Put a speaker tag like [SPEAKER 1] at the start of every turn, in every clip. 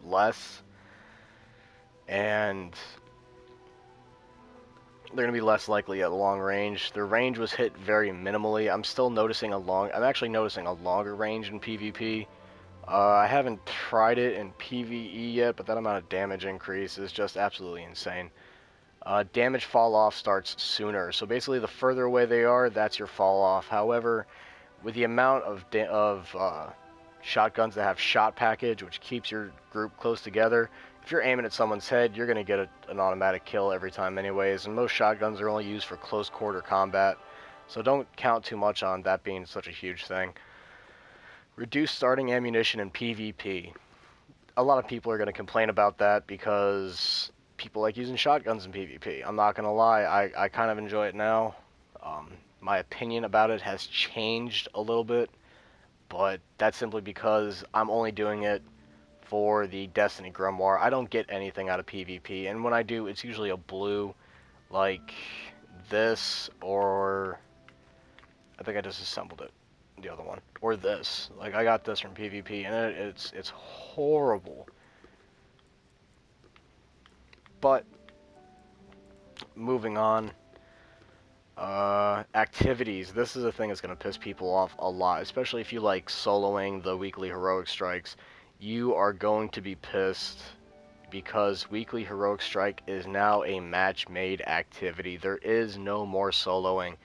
[SPEAKER 1] less, and they're going to be less likely at long range. Their range was hit very minimally. I'm actually noticing a longer range in PvP. I haven't tried it in PvE yet, but that amount of damage increase is just absolutely insane. Damage fall off starts sooner, so basically the further away they are, that's your fall off. However, with the amount of shotguns that have shot package, which keeps your group close together, if you're aiming at someone's head, you're going to get an automatic kill every time anyways, and most shotguns are only used for close quarter combat, so don't count too much on that being such a huge thing. Reduce starting ammunition in PvP. A lot of people are going to complain about that because people like using shotguns in PvP. I'm not going to lie, I kind of enjoy it now. My opinion about it has changed a little bit, but that's simply because I'm only doing it for the Destiny Grimoire. I don't get anything out of PvP, and when I do, it's usually a blue, like this, or I think I just assembled it, the other one, or this. Like, I got this from PvP, and it's horrible. But moving on, activities. This is a thing that's going to piss people off a lot, especially if you like soloing the weekly heroic strikes. You are going to be pissed because weekly heroic strike is now a match-made activity. There is no more soloing.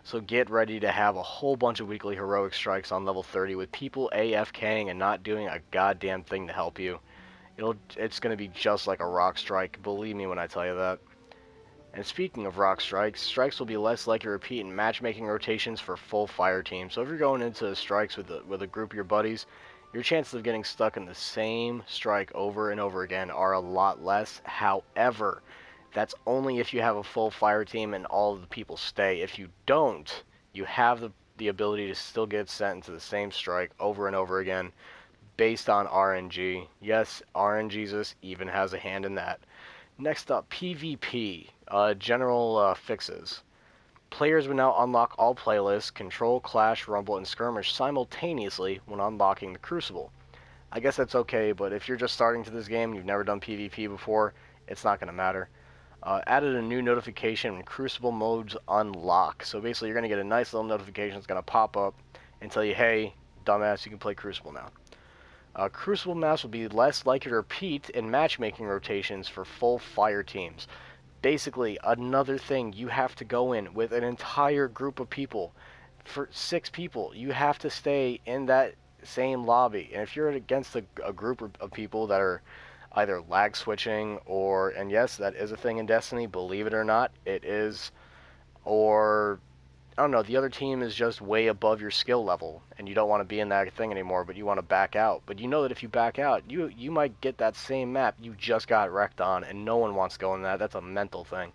[SPEAKER 1] So get ready to have a whole bunch of weekly heroic strikes on level 30 with people AFKing and not doing a goddamn thing to help you. It's going to be just like a rock strike, believe me when I tell you that. And speaking of rock strikes, strikes will be less likely to repeat in matchmaking rotations for full fire teams. So if you're going into strikes with a group of your buddies, your chances of getting stuck in the same strike over and over again are a lot less. However, that's only if you have a full fire team and all of the people stay. If you don't, you have the ability to still get sent into the same strike over and over again based on RNG. Yes, RNGesus even has a hand in that. Next up, PvP. General fixes. Players will now unlock all playlists, Control, Clash, Rumble, and Skirmish simultaneously when unlocking the Crucible. I guess that's okay, but if you're just starting to this game and you've never done PvP before, it's not going to matter. Added a new notification when Crucible modes unlock. So basically you're going to get a nice little notification that's going to pop up and tell you, hey, dumbass, you can play Crucible now. Crucible maps will be less likely to repeat in matchmaking rotations for full fire teams. Basically, another thing, you have to go in with an entire group of people. For 6 people, you have to stay in that same lobby. And if you're against a group of people that are either lag switching or, and yes, that is a thing in Destiny, believe it or not, it is, or I don't know, the other team is just way above your skill level, and you don't want to be in that thing anymore, but you want to back out. But you know that if you back out, you might get that same map you just got wrecked on, and no one wants to go in that. That's a mental thing.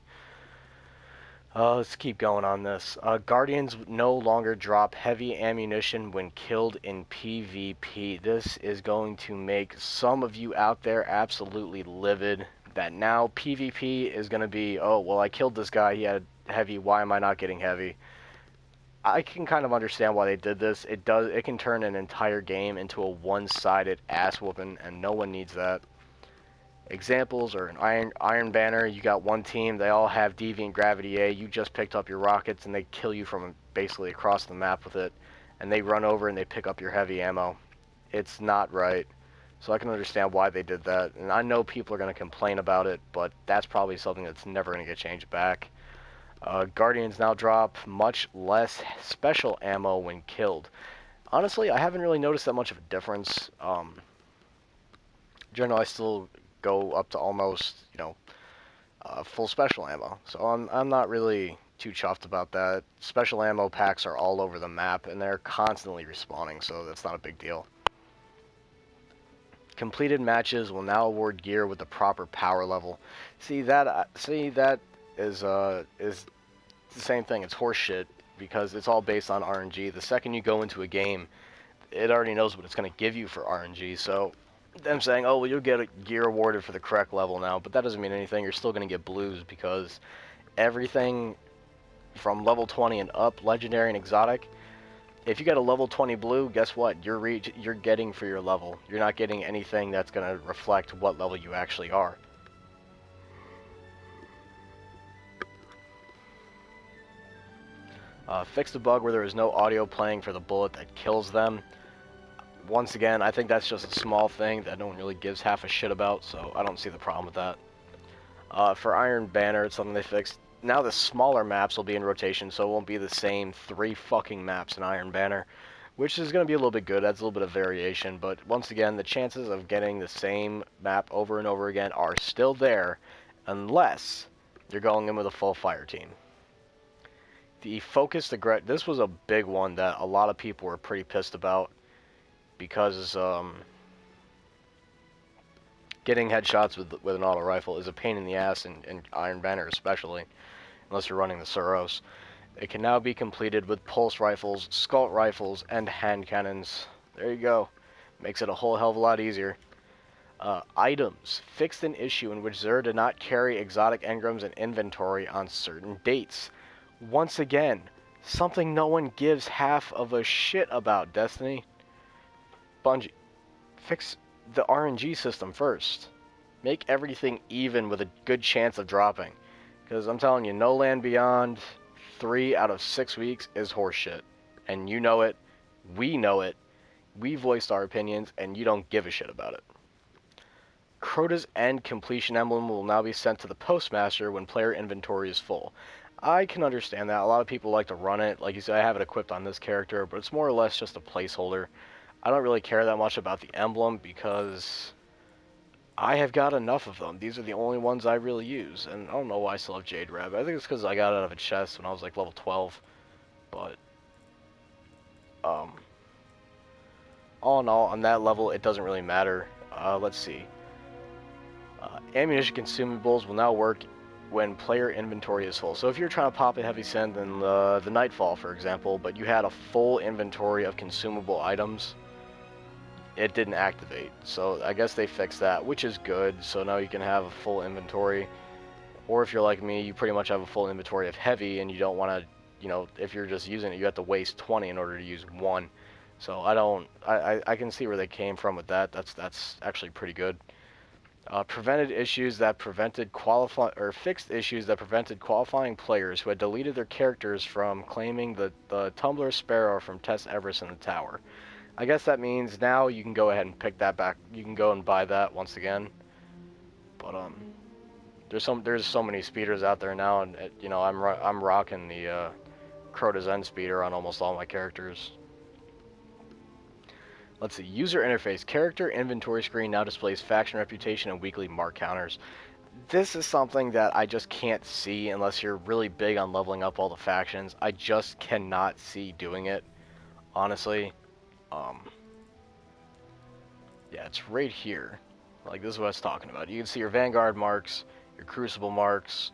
[SPEAKER 1] Let's keep going on this. Guardians no longer drop heavy ammunition when killed in PvP. This is going to make some of you out there absolutely livid, that now PvP is going to be, oh, well, I killed this guy, he had heavy, why am I not getting heavy? I can kind of understand why they did this. It can turn an entire game into a one-sided ass whooping, and no one needs that. Examples are an Iron Banner. You got one team, they all have Deviant Gravity A. You just picked up your rockets, and they kill you from basically across the map with it. And they run over and they pick up your heavy ammo. It's not right. So I can understand why they did that. And I know people are going to complain about it, but that's probably something that's never going to get changed back. Guardians now drop much less special ammo when killed. Honestly, I haven't really noticed that much of a difference. Generally, I still go up to almost, full special ammo. So I'm not really too chuffed about that. Special ammo packs are all over the map, and they're constantly respawning, so that's not a big deal. Completed matches will now award gear with the proper power level. See that is the same thing. It's horseshit because it's all based on RNG. The second you go into a game, it already knows what it's going to give you for RNG. So them saying, oh, well, you'll get a gear awarded for the correct level now, but that doesn't mean anything. You're still going to get blues because everything from level 20 and up, legendary and exotic, If you got a level 20 blue, guess what? You're getting for your level. You're not getting anything that's going to reflect what level you actually are. Fix the bug where there is no audio playing for the bullet that kills them. Once again, I think that's just a small thing that no one really gives half a shit about, so I don't see the problem with that. For Iron Banner, it's something they fixed. Now the smaller maps will be in rotation, so it won't be the same 3 fucking maps in Iron Banner, which is going to be a little bit good. Adds a little bit of variation, but once again, the chances of getting the same map over and over again are still there, unless you're going in with a full fire team. The focused aggression, this was a big one that a lot of people were pretty pissed about, because getting headshots with an auto rifle is a pain in the ass in Iron Banner especially, unless you're running the Suros. It can now be completed with pulse rifles, scout rifles, and hand cannons. There you go. Makes it a whole hell of a lot easier. Items. Fixed an issue in which Xur did not carry exotic engrams in inventory on certain dates. Once again, something no one gives half of a shit about, Destiny. Bungie, fix the RNG system first. Make everything even with a good chance of dropping. Because I'm telling you, No Land Beyond 3 out of 6 weeks is horseshit. And you know it. We know it. We voiced our opinions, and you don't give a shit about it. Crota's End completion emblem will now be sent to the postmaster when player inventory is full. I can understand that. A lot of people like to run it. Like you said, I have it equipped on this character, but it's more or less just a placeholder. I don't really care that much about the emblem because I have got enough of them. These are the only ones I really use, and I don't know why I still have Jade Rabbit. I think it's because I got it out of a chest when I was like level 12, but all in all, on that level, it doesn't really matter. Let's see. Ammunition consumables will now work when player inventory is full. So if you're trying to pop a heavy send in the Nightfall, for example, but you had a full inventory of consumable items, it didn't activate. So I guess they fixed that, which is good. So now you can have a full inventory. Or if you're like me, you pretty much have a full inventory of heavy, and you don't want to, you know, if you're just using it, you have to waste 20 in order to use 1. So I can see where they came from with that. That's actually pretty good. Prevented issues that prevented fixed issues that prevented qualifying players who had deleted their characters from claiming the Tumbler Sparrow from Tess Everest in the tower. I guess that means now you can go ahead and pick that back. You can go and buy that once again. But there's so many speeders out there now, and you know I'm rocking the Crota's End speeder on almost all my characters. Let's see, user interface. Character inventory screen now displays faction reputation and weekly mark counters. This is something that I just can't see unless you're really big on leveling up all the factions. I just cannot see doing it, honestly. Yeah, it's right here. Like, this is what I was talking about. You can see your Vanguard marks, your Crucible marks,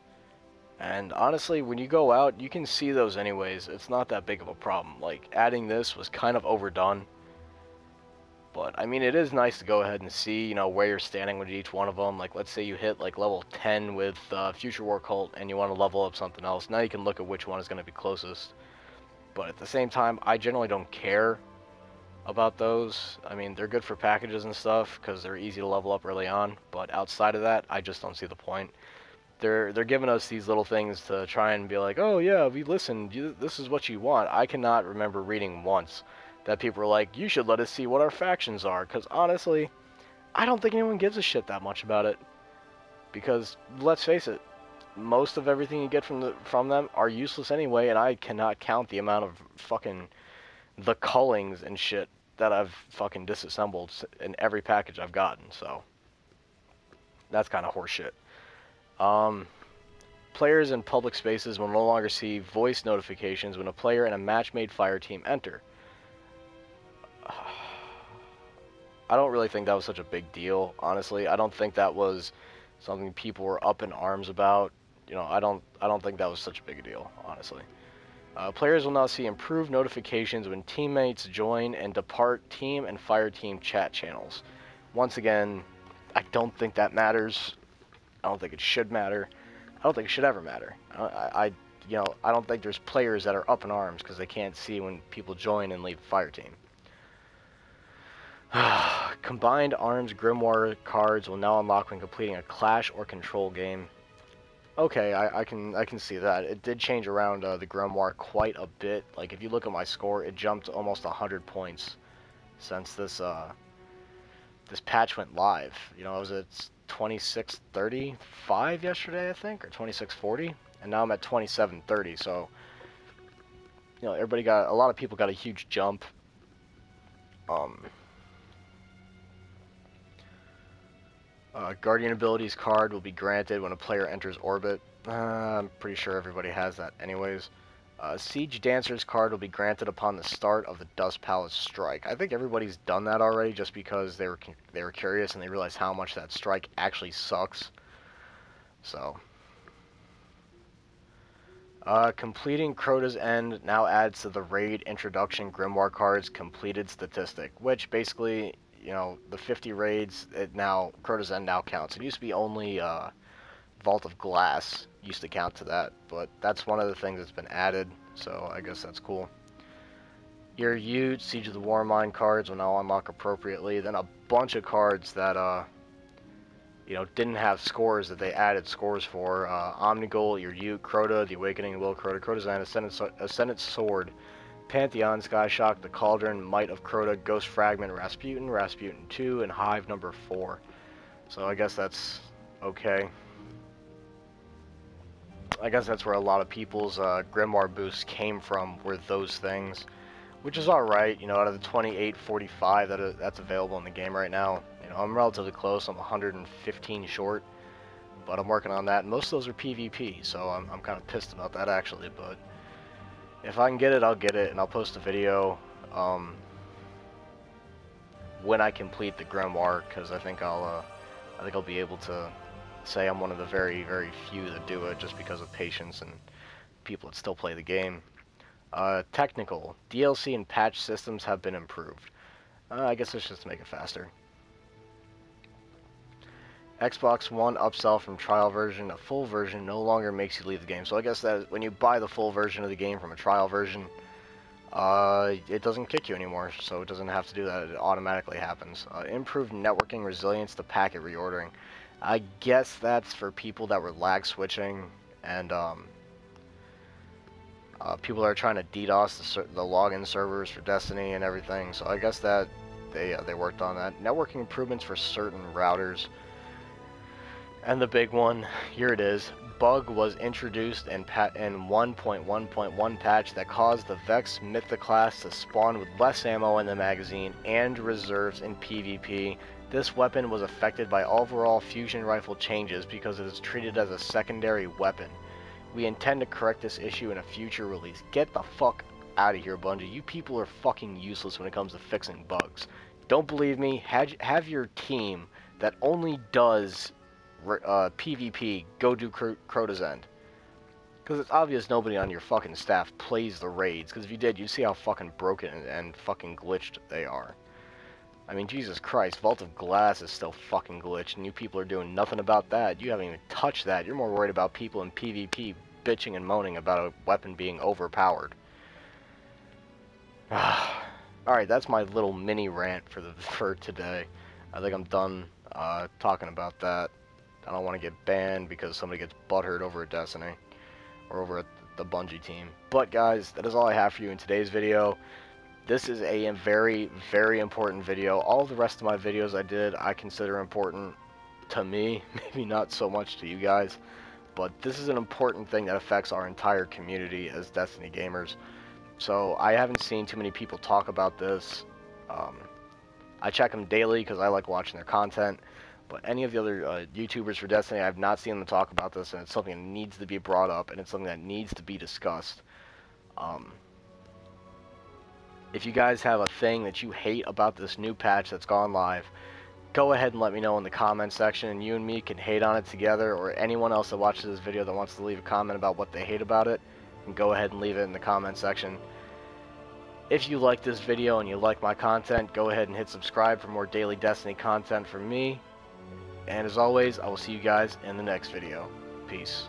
[SPEAKER 1] and honestly, when you go out, you can see those anyways. It's not that big of a problem. Like, adding this was kind of overdone. But, I mean, it is nice to go ahead and see, you know, where you're standing with each one of them. Like, let's say you hit, like, level 10 with Future War Cult and you want to level up something else. Now you can look at which one is going to be closest. But at the same time, I generally don't care about those. I mean, they're good for packages and stuff because they're easy to level up early on. But outside of that, I just don't see the point. They're giving us these little things to try and be like, oh, yeah, we listened. This is what you want. I cannot remember reading once that people were like, you should let us see what our factions are, because honestly, I don't think anyone gives a shit that much about it. Because, let's face it, most of everything you get from them are useless anyway, and I cannot count the amount of fucking the cullings and shit that I've fucking disassembled in every package I've gotten, so that's kind of horseshit. Players in public spaces will no longer see voice notifications when a player in a match-made fire team enter. I don't really think that was such a big deal, honestly. I don't think that was something people were up in arms about. You know, I don't think that was such a big deal, honestly. Players will now see improved notifications when teammates join and depart team and fire team chat channels. Once again, I don't think that matters. I don't think it should matter. I don't think it should ever matter. you know, I don't think there's players that are up in arms because they can't see when people join and leave the fire team. Combined arms grimoire cards will now unlock when completing a clash or control game. Okay, I can see that. It did change around the grimoire quite a bit. Like if you look at my score, it jumped almost 100 points since this this patch went live. You know, I was at 2635 yesterday, I think, or 2640, and now I'm at 2730. So, you know, a lot of people got a huge jump. Guardian abilities card will be granted when a player enters orbit. I'm pretty sure everybody has that anyways. Siege Dancer's card will be granted upon the start of the Dust Palace strike. I think everybody's done that already just because they were curious and they realized how much that strike actually sucks. So, completing Crota's End now adds to the raid introduction Grimoire cards completed statistic, which basically, you know, the 50 raids, Crota's End now counts. It used to be only Vault of Glass used to count to that, but that's one of the things that's been added, so I guess that's cool. Your Ute, Siege of the Warmind cards will now unlock appropriately. Then a bunch of cards that, you know, didn't have scores that they added scores for. Omnigul, your Ute, Crota, the Awakening of Will Crota, Crota's End, Ascendant Sword, Pantheon, Skyshock, the Cauldron, Might of Crota, Ghost Fragment, Rasputin, Rasputin 2, and Hive number 4. So I guess that's okay. I guess that's where a lot of people's Grimoire boosts came from, were those things. Which is alright, you know, out of the 2845 that's available in the game right now. You know, I'm relatively close, I'm 115 short. But I'm working on that, and most of those are PvP, so I'm kind of pissed about that actually, but if I can get it, I'll get it, and I'll post a video when I complete the Grimoire, because I think I'll be able to say I'm one of the very, very few that do it just because of patience and people that still play the game. Technical. DLC and patch systems have been improved. I guess it's just to make it faster. Xbox One upsell from trial version. A full version no longer makes you leave the game. So I guess that when you buy the full version of the game from a trial version, it doesn't kick you anymore. So it doesn't have to do that. It automatically happens. Improved networking resilience to packet reordering. I guess that's for people that were lag switching and people that are trying to DDoS the login servers for Destiny and everything. So I guess that they worked on that. Networking improvements for certain routers. And the big one, here it is. Bug was introduced in 1.1.1 patch that caused the Vex Mythic class to spawn with less ammo in the magazine and reserves in PvP. This weapon was affected by overall fusion rifle changes because it is treated as a secondary weapon. We intend to correct this issue in a future release. Get the fuck out of here, Bungie. You people are fucking useless when it comes to fixing bugs. Don't believe me? Have your team that only does PvP go do Crota's End. Because it's obvious nobody on your fucking staff plays the raids. Because if you did, you'd see how fucking broken and fucking glitched they are. I mean, Jesus Christ, Vault of Glass is still fucking glitched, and you people are doing nothing about that. You haven't even touched that. You're more worried about people in PvP bitching and moaning about a weapon being overpowered. Alright, that's my little mini rant for today. I think I'm done talking about that. I don't want to get banned because somebody gets butthurt over at Destiny, or over at the Bungie team. But guys, that is all I have for you in today's video. This is a very, very important video. All the rest of my videos I consider important to me, maybe not so much to you guys, but this is an important thing that affects our entire community as Destiny gamers. So I haven't seen too many people talk about this. I check them daily because I like watching their content, but any of the other YouTubers for Destiny, I have not seen them talk about this, and it's something that needs to be brought up, and it's something that needs to be discussed. If you guys have a thing that you hate about this new patch that's gone live, go ahead and let me know in the comment section, and you and me can hate on it together, or anyone else that watches this video that wants to leave a comment about what they hate about it, can go ahead and leave it in the comment section. If you like this video and you like my content, go ahead and hit subscribe for more daily Destiny content from me. And as always, I will see you guys in the next video. Peace.